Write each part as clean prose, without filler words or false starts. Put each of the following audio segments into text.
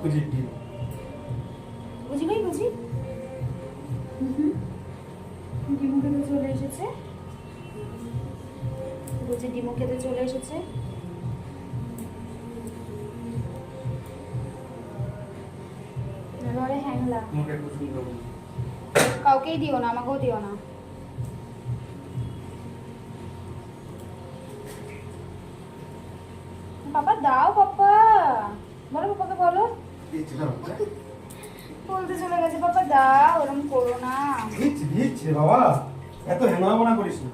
বুঝি ডিম। বুঝি ভাই বুঝি ডিমু খেতে চলে এসেছে। বুঝি ডিমু খেতে চলে এসেছে। ঘরে হ্যাংলা মুখে একটু সুন্দর বলি। কাউকেই দিও না, আমাকেও দিও না। পাপা দাও, পাপা বলো, পাপাকে বলো। দিচ্ছি দাও। বলতে চলে গেছে পাপা দাও, ওরকম করো না। দিচ্ছি দিচ্ছি বাবা, এত হেনাবনা করিস না।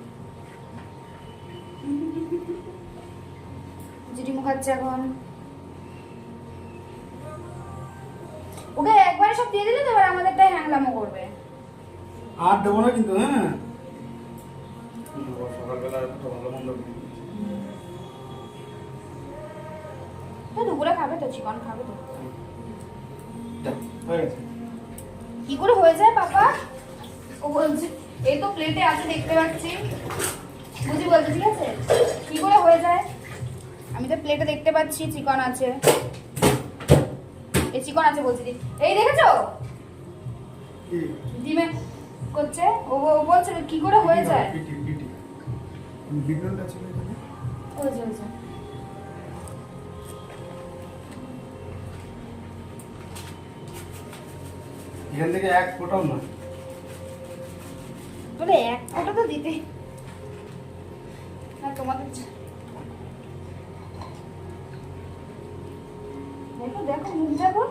ডিমু খাচ্ছে এখন। ওকে একবারে সব দিয়ে দিলে তো এবার আমাদেরটাই হ্যাংলামো করবে। আর দেবো না কিন্তু, হ্যাঁ সকালবেলা একটু ভালো মন্দ তো দুপুরে খাবে তো, চিকন খাবে তো। হয়ে গেছে। কি করে হয়ে যায় পাপা? ও বলছে এই তো প্লেটে আছে দেখতে পাচ্ছি। বুঝি বলতে ঠিক আছে, কি করে হয়ে যায়? আমি তো প্লেটে দেখতে পাচ্ছি চিকন আছে। এই চিকন আছে বলছি। এই দেখেছো কি ডিমে করছে, ও বলছে কি করে হয়ে যায়। পিটি পিটি বিটনুনটা ছিল এখানে। ওই যে ওই যে এখান থেকে এক ফোটাও না। বলে এক ফোঁটা তো দিতে। আর তোমাদের দেখো দেখো মুখ দেখো।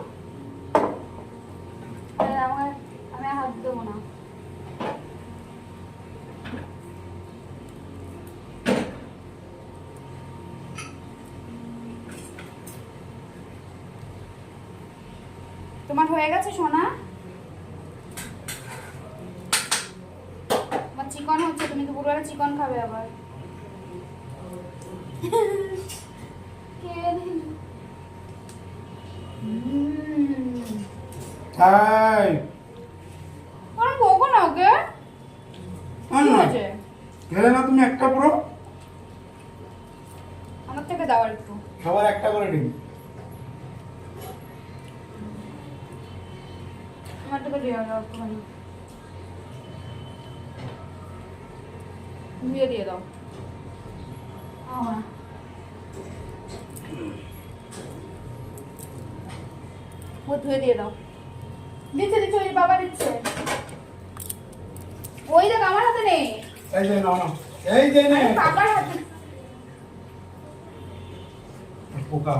আমার আমি আর হাত দেবো না। তোমার হয়ে গেছে সোনা? তোমার চিকন হচ্ছে, তুমি দুপুরবেলা চিকন খাবে আবার। কে দিল? তাই ওরম বকো না ওকে। আর কি না হয়েছে? খেলে না তুমি একটা পুরো, আমার থেকে দাও আর একটু। সবার একটা করে ডিম। আমার থেকে দিয়ে দাও একটুখানি। ধুয়ে দিয়ে দাও। ও ধুয়ে দিয়ে দাও। দিচ্ছে দিচ্ছে, ওই যে বাবা দিচ্ছে। ওই দেখ আমার হাতে নেই, এই যে নাও নাও, এই যে নে বাবার হাতে। পোকা।